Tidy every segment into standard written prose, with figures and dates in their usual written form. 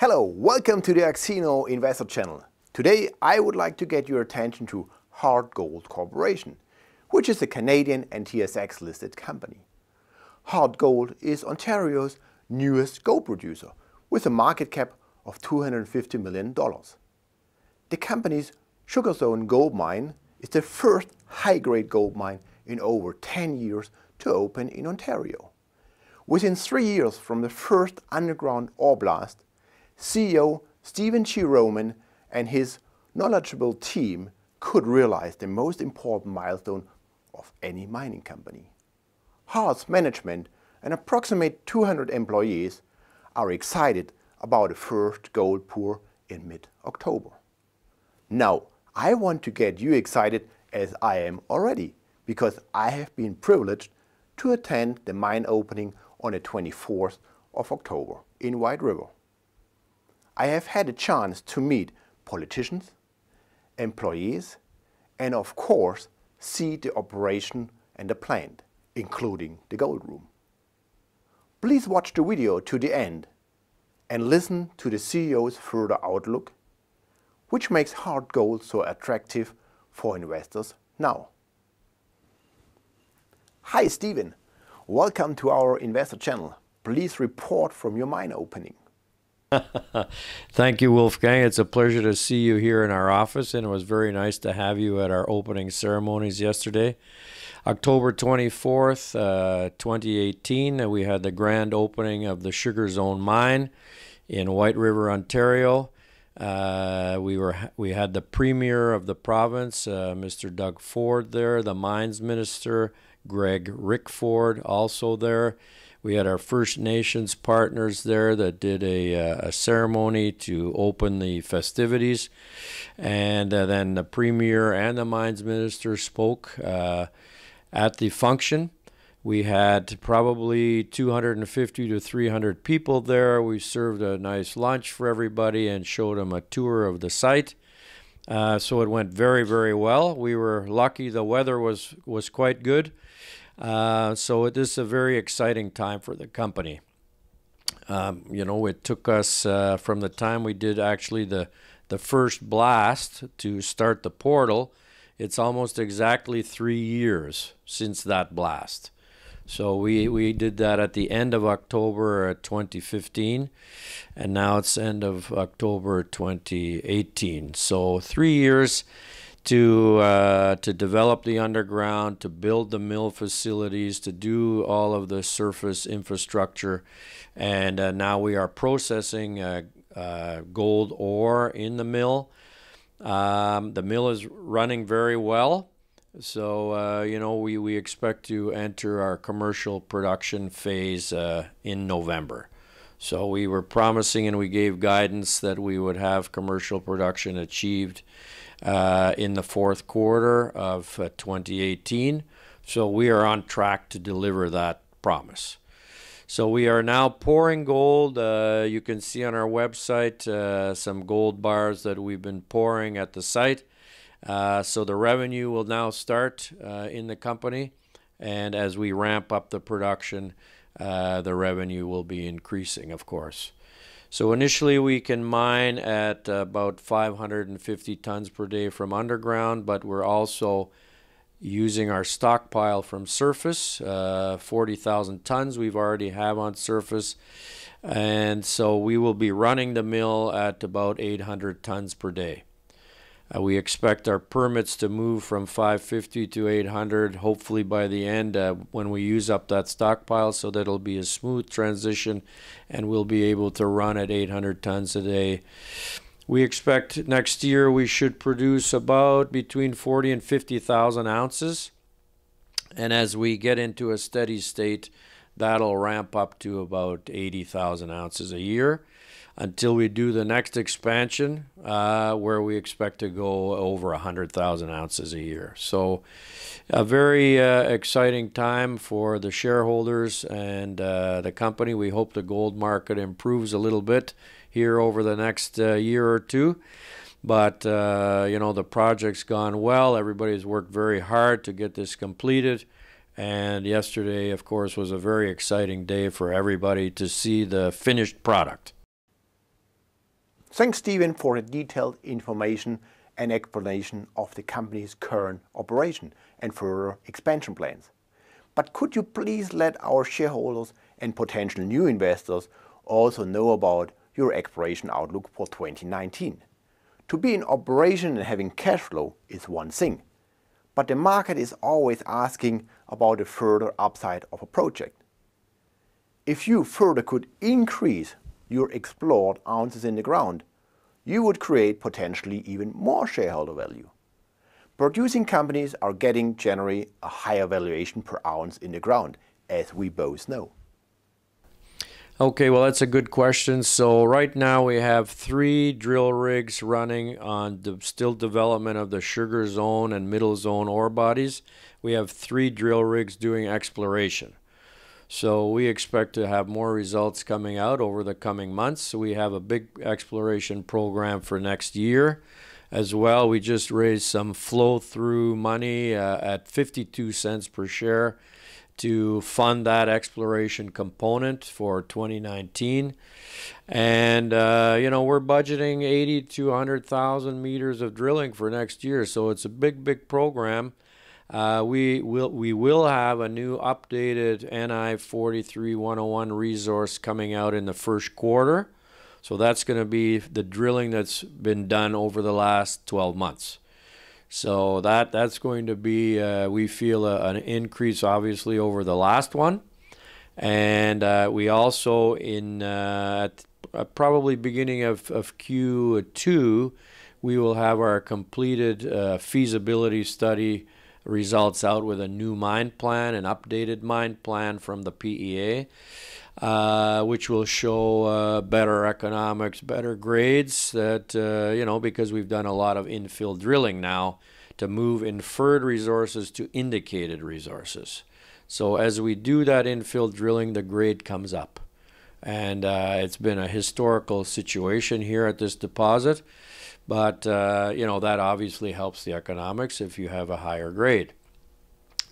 Hello, welcome to the Axino Investor Channel. Today I would like to get your attention to Harte Gold Corporation, which is a Canadian and TSX listed company. Harte Gold is Ontario's newest gold producer with a market cap of $250 million. The company's Sugar Zone gold mine is the first high-grade gold mine in over 10 years to open in Ontario. Within 3 years from the first underground ore blast, CEO Stephen G. Roman and his knowledgeable team could realize the most important milestone of any mining company. Harte's management and approximately 200 employees are excited about the first gold pour in mid-October. Now, I want to get you excited as I am already, because I have been privileged to attend the mine opening on the 24th of October in White River. I have had a chance to meet politicians, employees, and of course see the operation and the plant, including the gold room. Please watch the video to the end and listen to the CEO's further outlook, which makes Harte Gold so attractive for investors now. Hi Stephen, welcome to our investor channel. Please report from your mine opening. Thank you, Wolfgang. It's a pleasure to see you here in our office, and it was very nice to have you at our opening ceremonies yesterday. October 24th, 2018, we had the grand opening of the Sugar Zone mine in White River, Ontario. We had the Premier of the province, Mr. Doug Ford there, the Mines Minister, Greg Rickford, also there. We had our First Nations partners there that did a ceremony to open the festivities. And then the Premier and the Mines Minister spoke at the function. We had probably 250 to 300 people there. We served a nice lunch for everybody and showed them a tour of the site. So it went very, very well. We were lucky the weather was quite good. So it is a very exciting time for the company. It took us from the time we did actually the first blast to start the portal, it's almost exactly 3 years since that blast. So we did that at the end of October 2015, and now it's end of October 2018. So 3 years to develop the underground, to build the mill facilities, to do all of the surface infrastructure, and now we are processing gold ore in the mill. The mill is running very well, so we expect to enter our commercial production phase in November. So we were promising and we gave guidance that we would have commercial production achieved in the fourth quarter of 2018. So we are on track to deliver that promise. So we are now pouring gold. You can see on our website some gold bars that we've been pouring at the site. So the revenue will now start in the company, and as we ramp up the production, the revenue will be increasing, of course. So initially we can mine at about 550 tons per day from underground, but we're also using our stockpile from surface, 40,000 tons we've already have on surface. And so we will be running the mill at about 800 tons per day. We expect our permits to move from 550 to 800, hopefully by the end when we use up that stockpile, so that it'll be a smooth transition and we'll be able to run at 800 tons a day. We expect next year we should produce about between 40 and 50,000 ounces. And as we get into a steady state, that'll ramp up to about 80,000 ounces a year, until we do the next expansion where we expect to go over 100,000 ounces a year. So a very exciting time for the shareholders and the company. We hope the gold market improves a little bit here over the next year or two. But, the project's gone well. Everybody's worked very hard to get this completed. And yesterday, of course, was a very exciting day for everybody to see the finished product. Thanks, Stephen, for the detailed information and explanation of the company's current operation and further expansion plans. But could you please let our shareholders and potential new investors also know about your exploration outlook for 2019? To be in operation and having cash flow is one thing, but the market is always asking about the further upside of a project. If you further could increase your explored ounces in the ground, you would create potentially even more shareholder value. Producing companies are getting generally a higher valuation per ounce in the ground, as we both know. Okay, well, that's a good question. So right now we have 3 drill rigs running on the still development of the Sugar Zone and Middle Zone ore bodies. We have 3 drill rigs doing exploration. So we expect to have more results coming out over the coming months. So we have a big exploration program for next year. As well, we just raised some flow-through money at 52 cents per share to fund that exploration component for 2019. And, we're budgeting 80 to 100,000 meters of drilling for next year. So it's a big program. We will have a new updated NI 43-101 resource coming out in the first quarter. So that's going to be the drilling that's been done over the last 12 months. So that's going to be, we feel, an increase obviously over the last one. And we also, at probably beginning of Q2, we will have our completed feasibility study results out with a new mine plan, an updated mine plan from the PEA, which will show better economics, better grades, that, because we've done a lot of infill drilling now to move inferred resources to indicated resources. So as we do that infill drilling, the grade comes up. And it's been a historical situation here at this deposit. But, that obviously helps the economics if you have a higher grade.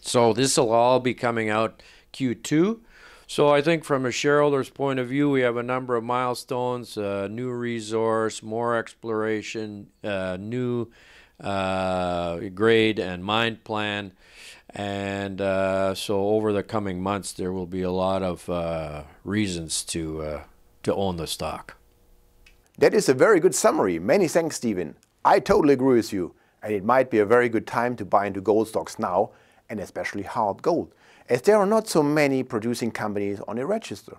So this will all be coming out Q2. So I think from a shareholder's point of view, we have a number of milestones, new resource, more exploration, new grade and mine plan. And so over the coming months, there will be a lot of reasons to own the stock. That is a very good summary. Many thanks, Stephen. I totally agree with you, and it might be a very good time to buy into gold stocks now, and especially Harte Gold, as there are not so many producing companies on the register.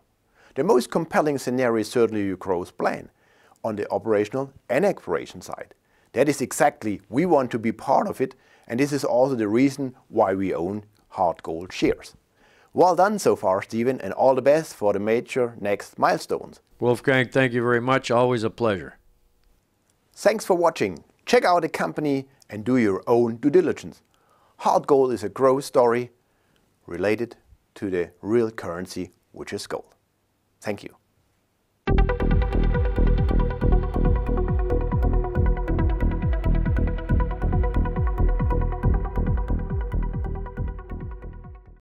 The most compelling scenario is certainly your growth plan on the operational and exploration side. That is exactly, we want to be part of it, and this is also the reason why we own Harte Gold shares. Well done so far, Stephen, and all the best for the major next milestones. Wolfgang, thank you very much. Always a pleasure. Thanks for watching. Check out the company and do your own due diligence. Harte Gold is a growth story related to the real currency, which is gold. Thank you.